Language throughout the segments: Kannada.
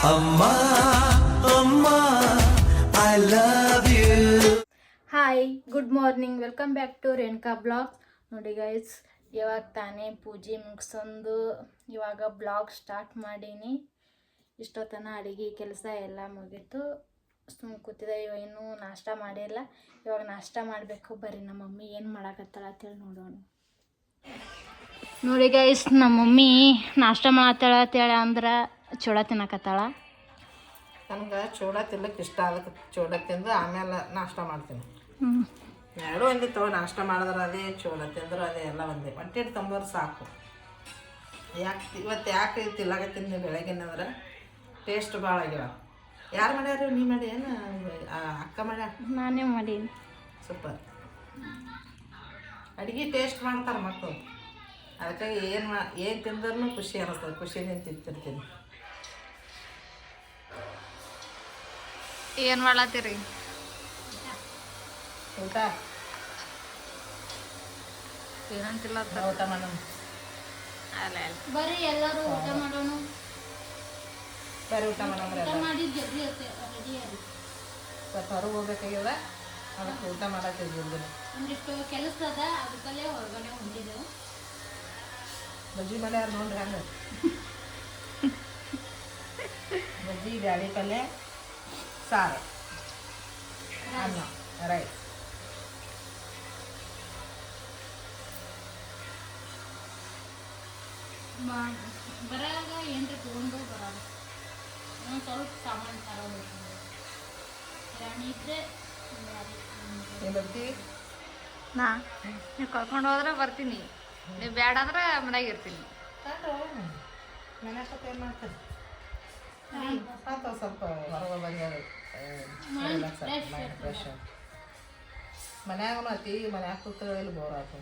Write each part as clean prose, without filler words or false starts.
ಅಮ್ಮ ಅಮ್ಮ I love you. Hi, good morning, welcome back to Renuka blog. ನೋಡಿ ಗೈಸ್, ಇವಾಗ ತಾನೇ ಪೂಜೆ ಮುಗಿಸೊಂದು ಇವಾಗ ಬ್ಲಾಗ್ ಸ್ಟಾರ್ಟ್ ಮಾಡೀನಿ. ಇಷ್ಟೊತ್ತನ ಅಡುಗೆ ಕೆಲಸ ಎಲ್ಲ ಮುಗೀತು. ಸುಮ್ಮನೆ ಕೂತಿದ್ದೆ. ಇನ್ನೂ ನಾಷ್ಟ ಮಾಡಿಲ್ಲ. ಇವಾಗ ನಾಷ್ಟ ಮಾಡಬೇಕು. ಬರ್ರಿ ನಮ್ಮ ಮಮ್ಮಿ ಏನು ಮಾಡಾಕತ್ತಾಳ ಅಂತೇಳಿ ನೋಡೋಣ. ನೋಡಿ ಗೈಸ್, ನಮ್ಮ ಮಮ್ಮಿ ನಾಷ್ಟ ಮಾಡತ್ತಾಳ ಅಂತೇಳಿ ಅಂದ್ರೆ ಚೂಡ ತಿನ್ನಕತ್ತಾಳ. ನನಗೆ ಚೂಡ ತಿನ್ಲಿಕ್ಕೆ ಇಷ್ಟ. ಅದಕ್ಕೆ ಚೂಡ ತಿಂದು ಆಮೇಲೆ ನಾಷ್ಟ ಮಾಡ್ತೀನಿ. ಎರಡು ಒಂದೇ ತಗೋ. ನಾಷ್ಟ ಮಾಡಿದ್ರೆ ಅದೇ, ಚೂಡ ತಿಂದ್ರೆ ಅದೇ, ಎಲ್ಲ ಒಂದೇ. ಹೊಟ್ಟೆ ತಂಬರು ಸಾಕು. ಇವತ್ತು ಯಾಕೆ ತಿನ್ನಕತ್ತೀನಿ ಬೆಳಗ್ಗೆನಂದ್ರೆ ಟೇಸ್ಟ್ ಭಾಳ ಆಗ್ಯಾವ. ಯಾರು ಮಾಡ್ಯಾರ? ನೀ ಮಾಡಿ ಏನು ಅಕ್ಕ ಮಾಡ್ಯಾರ? ನಾನೇ ಮಾಡೀನಿ. ಸೂಪರ್. ಅಡುಗೆ ಟೇಸ್ಟ್ ಮಾಡ್ತಾರೆ ಮಕ್ಕಳು. ಅದಕ್ಕಾಗಿ ಏನು ತಿಂದ್ರೂ ಖುಷಿ ಅನ್ನಿಸ್ತದೆ. ಖುಷಿಯಿಂದ ತಿಂತಿರ್ತೀನಿ. ಏನು ಮಾಡತ್ತೀರಿ? ಊಟ ಏನಂತಿಲ್ಲ. ಊಟ ಮಾಡೋಣ. ಬರ್ರಿ ಎಲ್ಲರೂ ಊಟ ಮಾಡೋಣ. ಬೇರೆ ಊಟ ಮಾಡೋಣ. ಸ್ವಲ್ಪ ಹೊರಗೆ ಹೋಗ್ಬೇಕಾಗ್ಯದ. ಅದಕ್ಕೆ ಊಟ ಮಾಡತ್ತಿದ್ವಿ. ಒಂದಿಷ್ಟು ಕೆಲಸ ಅದ, ಅದಕ್ಕಲ್ಲೇ ಹೊರಗಡೆ ಹೊಂಟಿದ್ದೆವು. ಬಜ್ಜಿ ಮಾಡ್ಯಾರ ನೋಡ್ರಿ. ಹಂಗೆ ಬಜ್ಜಿ, ಬ್ಯಾಳಿ ಪಲ್ಯ, ಸಾರು, ಅನ್ನ, ರೈಸ್. ಬರಾಗ ಏನ್ರಿ ತೊಗೊಂಡು ಬರೋದು. ನಾನು ಸ್ವಲ್ಪ ಸಾಮಾನು ತರೋದು ಇದ್ರೆ ಏನು ಬರ್ತಿ? ನೀವು ಕರ್ಕೊಂಡು ಹೋದ್ರೆ ಬರ್ತೀನಿ, ನೀವು ಬೇಡ ಅಂದ್ರೆ ಮನೆಯಾಗ ಇರ್ತೀನಿ. ಮನೆ ಸ್ವಲ್ಪ ಏನು ಮಾಡ್ತೀರಿ? ಸ್ವಲ್ಪ ಹೊರಗೆ ಬಂದ ಮೈಂಡ್ ಫ್ರೆಶ್. ಮನ್ಯಾಗ ಮತ್ತಿ ಮನ್ಯಾಗ ಕೂತ್ರೆ ಇಲ್ಲಿ ಬೋರ್ ಆಯ್ತು.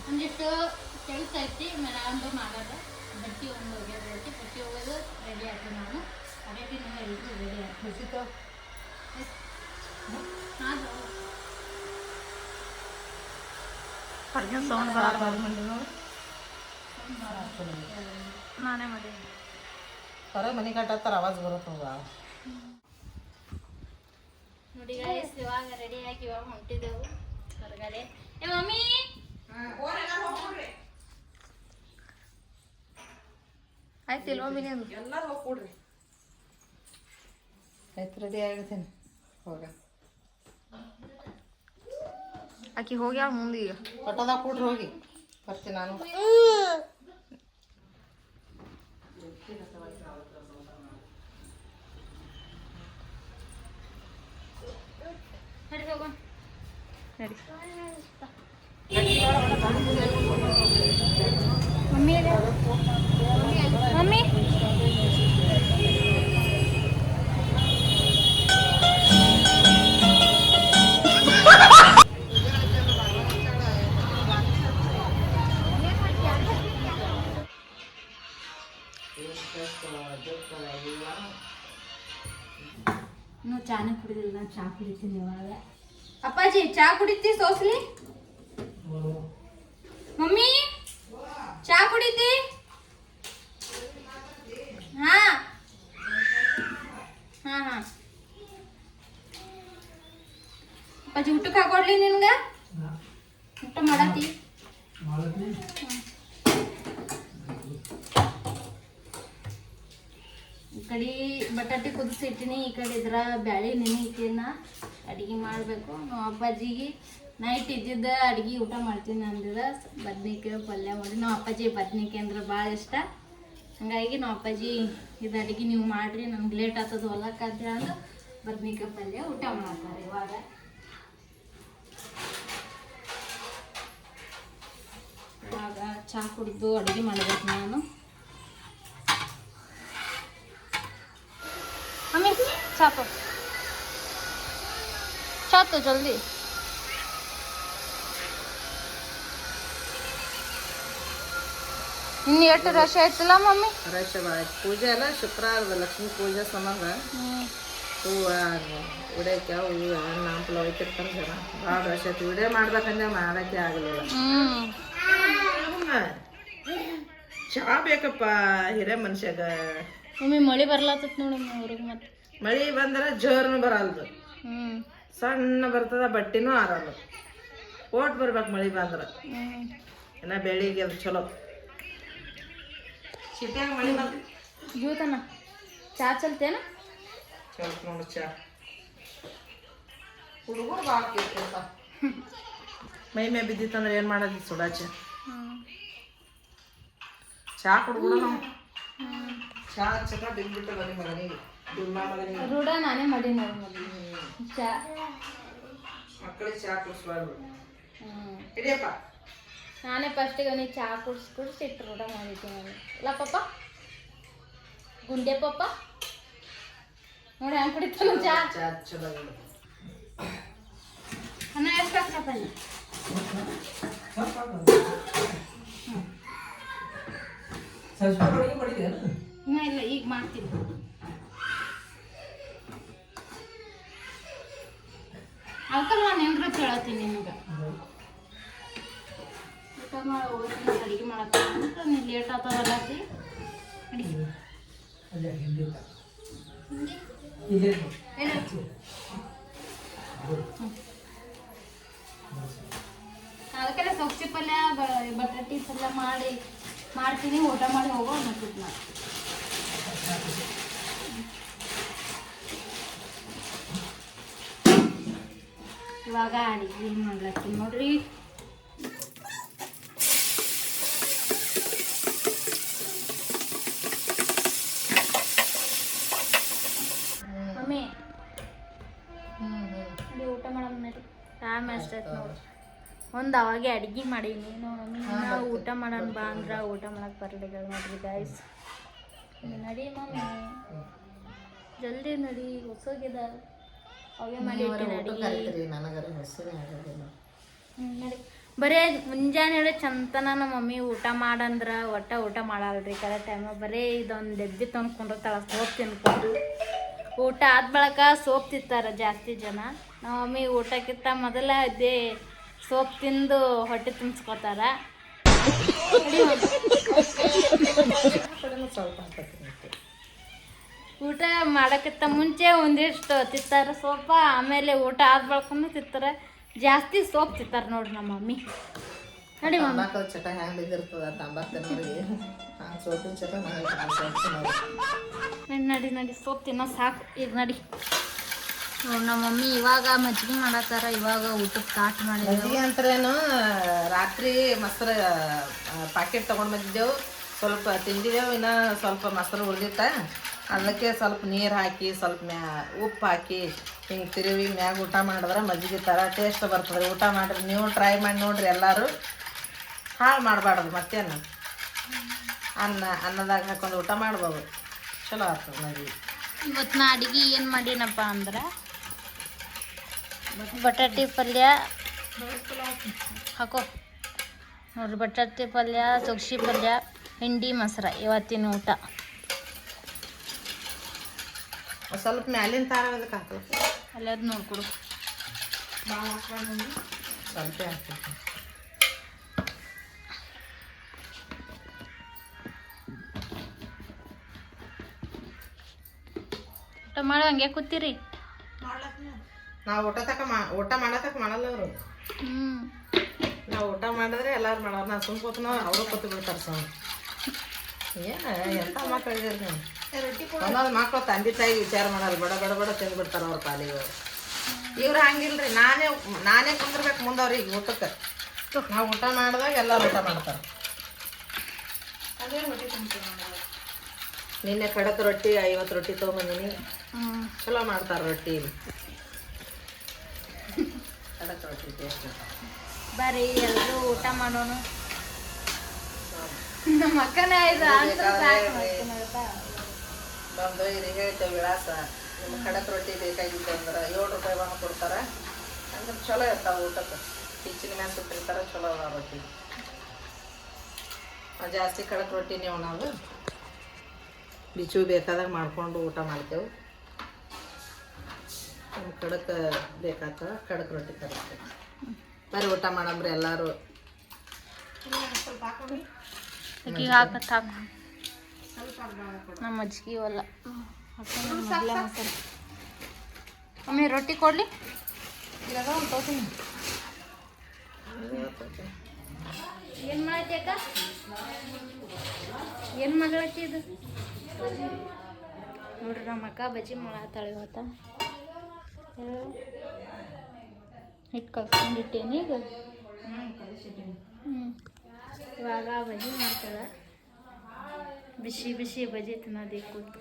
ಒಂದಿಷ್ಟು ಕೆಲಸ ಐತಿ ಮನೆ ಒಂದು ಮಾಡೋದು. ಬಟ್ಟೆ ಒಂದು ಒಗೆಯೋದು ಐತಿ. ಬಟ್ಟೆ ಹೋಗೋದು ರೆಡಿ ಆಗ್ತೀನಿ ನಾನು. ಅದೇ ನಾವು ಎಲ್ಲರೂ ರೆಡಿ ಆಗ್ತೀವಿ. ಸೌಂಡ್ ನಾನೇ ಮಾಡಿ ಹೊರಗೆ ಮನೆ ಕಟ್ಟತ್ತಾರ, ಆವಾಜ್ ಬರುತ್ತವ. ನೋಡಿ ಗೈಸ್, ಇವಾಗ ರೆಡಿ ಆಗಿ ಇವಾಗ ಹೊಂಟಿದ್ದೆವು ಹೊರಗಡೆ. ಏ ಮಮ್ಮಿ, ಆಯ್ತಿಲ್ಲ ಮಮ್ಮಿ? ಎಲ್ಲರೂ ಹೋಗಿ ಕೂಡ್ರಿ. ಆಯ್ತು, ರೆಡಿ ಆಗಿರ್ತೀನಿ. ಹೋಗ ಆಕಿ ಹೋಗ್ಯಾಳ ಮುಂದೆ. ಈಗ ಪಟ್ಟದಾಗ ಕೂಡ್ರಿ, ಹೋಗಿ ಬರ್ತೀನಿ ನಾನು. ನಡಿ ಹೋಗೋಣ. ನಡಿ ಮಮ್ಮಿ ಮಮ್ಮಿ ಇನ್ನೂ ಚಾನೇ ಕುಡಿದಿಲ್ಲ. ನಾನು ಚಾ ಕುಡಿತೀನಿ ಇವಾಗ. ಅಪ್ಪಾಜಿ ಚಾ ಕುಡಿತಿ? ಸೋಸ್ಲಿ ಮಮ್ಮಿ, ಚಾ ಕುಡಿತಿ? ಹಾ ಹಾ ಹಾ. ಅಪ್ಪಾಜಿ ಊಟಕ್ಕೆ ಹಾಕೊಡ್ಲಿ ನಿನ್ಗೆ? ಊಟ ಮಾಡತ್ತಿ? ಈ ಕಡೆ ಬಟಾಟೆ ಕುದಿಸಿಟ್ಟಿನಿ, ಈ ಕಡೆ ಇದ್ರ ಬ್ಯಾಳಿ ನೆನೆಯಿಟ್ಟಿನ ಅಡುಗೆ ಮಾಡಬೇಕು. ನಾವು ಅಪ್ಪಾಜಿಗೆ ನೈಟ್ ಇದ್ದಿದ್ದ ಅಡುಗೆ ಊಟ ಮಾಡ್ತೀನಿ ಅಂದಿದ ಬದ್ನಿಕಾಯಿ ಪಲ್ಯ ಮಾಡಿ. ನಾವು ಅಪ್ಪಾಜಿ ಬದ್ನಿಕಾಯಿ ಅಂದ್ರೆ ಭಾಳ ಇಷ್ಟ. ಹಾಗಾಗಿ ನಾವು ಅಪ್ಪಾಜಿ ಇದು ಅಡುಗೆ ನೀವು ಮಾಡಿರಿ, ನಮ್ಗೆ ಲೇಟ್ ಆಗ್ತದೆ ಹೊಲಕ್ಕೆ ಅಂತ ಹೇಳೋದು ಬದ್ನಿಕಾಯಿ ಪಲ್ಯ ಊಟ ಮಾಡ್ತಾರೆ. ಇವಾಗ ಇವಾಗ ಚಹಾ ಕುಡಿದು ಅಡುಗೆ ಮಾಡಬೇಕು ನಾನು. मम्मी चापो चातो जल्दी. ಇನ್ನು ಎಷ್ಟು ರಶ್ ಆಯ್ತಲ್ಲ ಮಮ್ಮಿ? ರಶ್ ಭಾಳ. ಪೂಜೆ ಅಲ್ಲ, ಶುಕ್ರವಾರದ ಲಕ್ಷ್ಮೀ ಪೂಜೆ ಸಂಬಂಧ ಹೂವು ಉಡಕ್ಕೆ ಹೂವು ನಾಂಪಲ ಒಯ್ತಿರ್ತಾರೆ ಜನ. ಭಾಳ ರಶ್ ಆಯ್ತು. ವಿಡಿಯೋ ಮಾಡ್ಬೇಕಂದ್ರೆ ಮಾಡೋಕ್ಕೆ ಆಗಲಿಲ್ಲ. ಚಾ ಬೇಕಪ್ಪ ಹಿರೇ ಮನುಷ್ಯಾಗ. ಮಮ್ಮಿ ಮಳೆ ಬರ್ಲಾತತ್ ನೋಡಮ್ಮ ಅವ್ರಿಗೆ ಮತ್ತೆ. ಮಳಿ ಬಂದ್ರೆ ಜೋರ್ನು ಬರಲ್ದು, ಹ್ಞೂ ಸಣ್ಣ ಬರ್ತದ, ಬಟ್ಟಿನೂ ಆರಲ್ಲ. ಓಟ್ ಬರ್ಬೇಕು ಮಳಿ ಬಂದ್ರೆ. ಇನ್ನ ಬೆಳಿಗ್ಗೆ ಅದು ಚಲೋ. ಸಿಟಿಯಾಗ ಮಳಿ ಬಂದು ಜೂತನ ಚಾ ಚಲ್ತೇನ? ಚಲೋ ನೋಡು ಚಾ. ಹುಡುಗರು ಭಾಳ ಕೇಳ್ತಿರ್ತ. ಮೈ ಮೇ ಬಿದ್ದಿತ್ತಂದ್ರೆ ಏನು ಮಾಡೋದು? ಸುಡಾ ಚಾ ಕುಡ್ಬಿಡ ನಾವು. ಚಾ ಚಟ ಬಿದ್ಬಿಟ್ಟು ಬರೀ ಮಗನಿಗೆ ರೂಢ ನಾನೇ ಮಾಡಿ ನೋಡಿ ಚಾ. ಮಕ್ಕಳಿಗೆ ಚಾ ಕುಡಿಸ್ಬಾರ್ದು. ಹಿಡಿಯಪ್ಪ. ನಾನೇ ಫಸ್ಟಿಗೆ ಅವನಿಗೆ ಚಾ ಕುಡಿಸಿ ಇಟ್ಟು ರೂಢ ಮಾಡಿದ್ದೀನಿ ನಾನು. ಇಲ್ಲ ಪಪ್ಪ, ಗುಂಡೆ ಪಪ್ಪ ನೋಡಿ ಹಂಗೆ ಕುಡಿತಾನ ಚಾ. ಚಾ ಚಲೋ. ಅನ್ನ ಎಷ್ಟು ಹಾಕ್ತಪ್ಪ? ಇನ್ನೂ ಇಲ್ಲ, ಈಗ ಮಾಡ್ತೀನಿ. ಅದಕ್ಕೆ ನಾನು ಏನಾರ ಕೇಳತ್ತೀನಿ ನಿಮಗೆ. ಊಟ ಮಾಡಿ ಹೋಗ್ತೀನಿ, ಅಡುಗೆ ಮಾಡಕ್ಕೆ ನೀನು ಲೇಟ್ ಆಗ್ತದಲ್ಲತ್ತಿ ಅಡುಗೆ. ಅದಕ್ಕೆ ಸೊಪ್ಪಿ ಪಲ್ಯ ಬಟಾಟಿ ಪಲ್ಯ ಮಾಡ್ತೀನಿ, ಊಟ ಮಾಡಿ ಹೋಗೋ ಅನ್ನಿಸ್ತಿತ್ತು ನಾನು. ಇವಾಗ ಅಡುಗೆ ಮಾಡ್ಲತ್ತೀನಿ ನೋಡ್ರಿ. ಮಮ್ಮಿ ಊಟ ಮಾಡೋಣ ನಡಿ. ಟೈಮ್ ಎಷ್ಟೈತೆ ನೋಡ್ರಿ. ಒಂದು ಅವಾಗೆ ಅಡುಗೆ ಮಾಡೀನಿ ಮಮ್ಮಿ. ನಾವು ಊಟ ಮಾಡೋಣ ಬಾ ಅಂದ್ರೆ ಊಟ ಮಾಡಕ್ಕೆ ಬರಲಿಲ್ಲ ನೋಡ್ರಿ ಗೈಸ್. ನಡಿ ಮಮ್ಮಿ, ಜಲ್ದಿ ನಡಿ, ಹೊಸೋಗಿದ ಅವೇ ಮಾಡಿ ನಡಿ. ನಡಿ ಬರೇ ಮುಂಜಾನೆ ಹೇಳಿ ಚಂತನ ನಮ್ಮ ಮಮ್ಮಿ ಊಟ ಮಾಡಂದ್ರೆ ಊಟ ಮಾಡಲ್ರಿ ಕರೆಕ್ಟ್ ಟೈಮ. ಬರೀ ಇದೊಂದು ಡೆಬ್ಬಿ ತಂದ್ಕೊಂಡಿರ್ತಾಳ ಸೋಪ್ ತಿನ್ಕೊಂಡು. ಊಟ ಆದ ಬಳಿಕ ಸೋಪ್ ತಿಂತಾರೆ ಜಾಸ್ತಿ ಜನ. ನಮ್ಮ ಮಮ್ಮಿ ಊಟಕ್ಕಿಂತ ಮೊದಲ ಇದೇ ಸೋಪ್ ತಿಂದು ಹೊಟ್ಟೆ ತುಂಬಿಸ್ಕೊತಾರ. ಊಟ ಮಾಡೋಕ್ಕಿಂತ ಮುಂಚೆ ಒಂದಿಷ್ಟು ತಿಂತಾರೆ ಸೋಪ, ಆಮೇಲೆ ಊಟ ಆದ ಬಳಿಕನೂ ತಿಂತಾರೆ. ಜಾಸ್ತಿ ಸೋಪ್ ತಿಂತಾರೆ ನೋಡ್ರಿ ನಮ್ಮ ಮಮ್ಮಿ. ನಡಿ ಮಮ್ಮಿ. ಚಟ ಹ್ಯಾಂಗ ಬಿದ್ದಿರ್ತದ ತಂಬಾಕು ಸೋಪಿನ ಚಟ. ನಡಿ ಸೋಪ್ ತಿನ್ನೋ ಸಾಕು ಈಗ. ನಡಿ ನಮ್ಮ ಮಮ್ಮಿ ಇವಾಗ ಮಜ್ಜಿಗೆ ಮಾಡತ್ತಾರ. ಇವಾಗ ಊಟಕ್ಕೆ ಸ್ಟಾರ್ಟ್ ಮಾಡಿದ್ವಿ. ಮಜ್ಜಿಗೆ ಅಂತಾರೇನು, ರಾತ್ರಿ ಮೊಸರು ಪ್ಯಾಕೆಟ್ ತೊಗೊಂಡು ಬಂದಿದ್ದೆವು, ಸ್ವಲ್ಪ ತಿಂದಿದ್ದೆವು. ಇನ್ನು ಸ್ವಲ್ಪ ಮೊಸರು ಉಳಿದಿತ್ತ, ಅದಕ್ಕೆ ಸ್ವಲ್ಪ ನೀರು ಹಾಕಿ ಸ್ವಲ್ಪ ಉಪ್ಪು ಹಾಕಿ ಹಿಂಗೆ ತಿರುವಿ ಮ್ಯಾಗ ಊಟ ಮಾಡಿದ್ರೆ ಮಜ್ಜಿಗೆ ಥರ ಟೇಸ್ಟ್ ಬರ್ತದೆ. ಊಟ ಮಾಡಿರಿ, ನೀವು ಟ್ರೈ ಮಾಡಿ ನೋಡಿರಿ ಎಲ್ಲರೂ. ಹಾಳು ಮಾಡಬಾರ್ದು. ಮತ್ತೇನು ಅನ್ನದಾಗ ಹಾಕೊಂಡು ಊಟ ಮಾಡ್ಬೋದು, ಚಲೋ ಆಗ್ತದೆ ಮಜ್ಜಿಗೆ. ಇವತ್ತು ನಾ ಅಡುಗೆ ಏನು ಮಾಡೀನಪ್ಪ ಅಂದ್ರೆ ಬಟಾಟಿ ಪಲ್ಯ ಹಾಕೋ ನೋಡ್ರಿ. ಬಟಾಟಿ ಪಲ್ಯ, ಸೊಗ್ಸಿ ಪಲ್ಯ, ಹಿಂಡಿ ಮೊಸರ ಇವತ್ತಿನ ಊಟ. ಸ್ವಲ್ಪ ಮ್ಯಾಲಿನ ತಾರ ಅದಕ್ಕೆ ಹಾಕಲ್ಲ, ಅಲ್ಲದು ನೋಡ್ಕೊಡು. ಸ್ವಲ್ಪ ಹಾಕ್ತೀನಿ. ಊಟ ಮಾಡೋ ಹಂಗೆ ಕೂತೀರಿ? ನಾವು ಊಟ ಮಾಡತಕ್ಕ ಮಾಡಲ್ಲ ಅವರು. ನಾವು ಊಟ ಮಾಡಿದ್ರೆ ಎಲ್ಲರೂ ಮಾಡೋರು. ನಾವು ಸುಮ್ಮ ಕೂತ್ನೋ ಅವರು ಕೂತು ಬಿಡ್ತಾರೆ. ಸೌಂಡ್ ಏನು ಎಂಥ ಮಕ್ಕಳಿದ್ದೀರಿ ನೀವು? ಒಂದೊಂದು ಮಕ್ಕಳು ತಂದೆ ತಾಯಿಗೆ ವಿಚಾರ ಮಾಡಲ್ಲ, ಬಡ ತಿಂದ್ಬಿಡ್ತಾರೆ ಅವ್ರ ಪಾಲಿಗೆ. ಇವ್ರು ಹಂಗಿಲ್ರಿ, ನಾನೇ ಕುಂದಿರ್ಬೇಕು ಮುಂದೆ ಅವ್ರಿಗೆ ಊಟಕ್ಕೆ. ನಾವು ಊಟ ಮಾಡಿದಾಗ ಎಲ್ಲರೂ ಊಟ ಮಾಡ್ತಾರೆ. ನಿನ್ನೆ ಖಡಕ್ ರೊಟ್ಟಿ 50 ರೊಟ್ಟಿ ತೊಗೊಂಬಂದಿನಿ. ಚಲೋ ಮಾಡ್ತಾರೆ ರೊಟ್ಟಿ. ಖಡಕ್ ರೊಟ್ಟಿ ಟೇಸ್ಟ್. ಬರ್ರಿ ಎಲ್ಲರೂ ಊಟ ಮಾಡೋಣ. ನಮ್ಮ ಅಕ್ಕನ ಬಂದು ಇಲ್ಲಿ ಹೇಳ್ತೇವೆ ವಿಳಾಸ. ನಿಮ್ಮ ಖಡಕ್ ರೊಟ್ಟಿ ಬೇಕಾಗಿತ್ತು ಅಂದ್ರೆ 7 ರೂಪಾಯಿ ಬಂದು ಕೊಡ್ತಾರೆ. ಅಂದ್ರೆ ಚಲೋ ಇರ್ತಾವೆ ಊಟಕ್ಕೆ. ಕಿಚನ್ ಮ್ಯಾಗ ಸುಟ್ಟಿರ್ತಾರೆ, ಚಲೋ ಅದ ರೊಟ್ಟಿ. ಜಾಸ್ತಿ ಖಡಕ್ ರೊಟ್ಟಿನೇ ನಾವು ಬಿಚ್ಚು ಬೇಕಾದಾಗ ಮಾಡ್ಕೊಂಡು ಊಟ ಮಾಡ್ತೇವೆ. ನಮ್ಗೆ ಖಡಕ್ ಬೇಕಾಗ್ತದೆ, ಖಡಕ್ ರೊಟ್ಟಿ ತರ್ತೇವೆ. ಬರ್ರಿ ಊಟ ಮಾಡಂಬ್ರಿ ಎಲ್ಲರೂ. ಆಕಿಗೆ ಹಾಕು ನಮ್ಮ ಮಜ್ಜಿಗೆ ಇವಲ್ಲ ಒಮ್ಮೆ ರೊಟ್ಟಿ ಕೊಡ್ಲಿ ಏನು ಮಾಡೈತಿ ಅಕ್ಕ ಏನು ಮಾಡೈತಿ ಇದು ನೋಡ್ರಿ ನಮ್ಮ ಅಕ್ಕ ಬಜ್ಜಿ ಮಾಡತ್ತಾಳೆ ಇವತ್ತ ಹಿಟ್ಟು ಕಲ್ಸ್ಕೊಂಡಿಟ್ಟೇನಿ ಈಗ ಇವಾಗ ಬಜ್ಜಿ ಮಾಡ್ತಾಳೆ ಬಿಸಿ ಬಿಸಿ ಬಜ್ಜಿ ತಿನ್ನೋದೇ ಕೂತು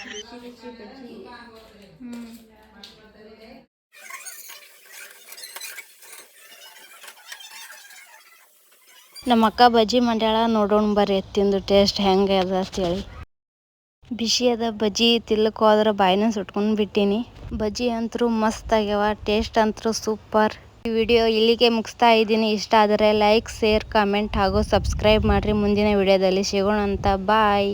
ಬಿಸಿ ಬಿಸಿ ಬಜ್ಜಿ ನಮ್ಮ ಅಕ್ಕ ಬಜ್ಜಿ ಮಾಡ್ಯಾಳ ನೋಡೋಣ ಬರ್ರಿ ತಿಂದು ಟೇಸ್ಟ್ ಹೆಂಗೆ ಅದ ಅಂತೇಳಿ ಬಿಸಿ ಅದ ಬಜ್ಜಿ ತಿಲ್ಲಕ್ಕೆ ಹೋದ್ರೆ ಬಾಯಿನ ಸುಟ್ಕೊಂಡು ಬಿಟ್ಟೀನಿ ಬಜ್ಜಿ ಅಂತೂ ಮಸ್ತ್ ಆಗ್ಯಾವ ಟೇಸ್ಟ್ ಅಂತೂ ಸೂಪರ್ ಈ ವಿಡಿಯೋ ಇಲ್ಲಿಗೆ ಮುಗಿಸ್ತಾ ಇದ್ದೀನಿ ಇಷ್ಟ ಆದರೆ ಲೈಕ್ ಶೇರ್ ಕಮೆಂಟ್ ಹಾಗೂ ಸಬ್ಸ್ಕ್ರೈಬ್ ಮಾಡಿರಿ ಮುಂದಿನ ವಿಡಿಯೋದಲ್ಲಿ ಸಿಗೋಣ ಅಂತ ಬಾಯ್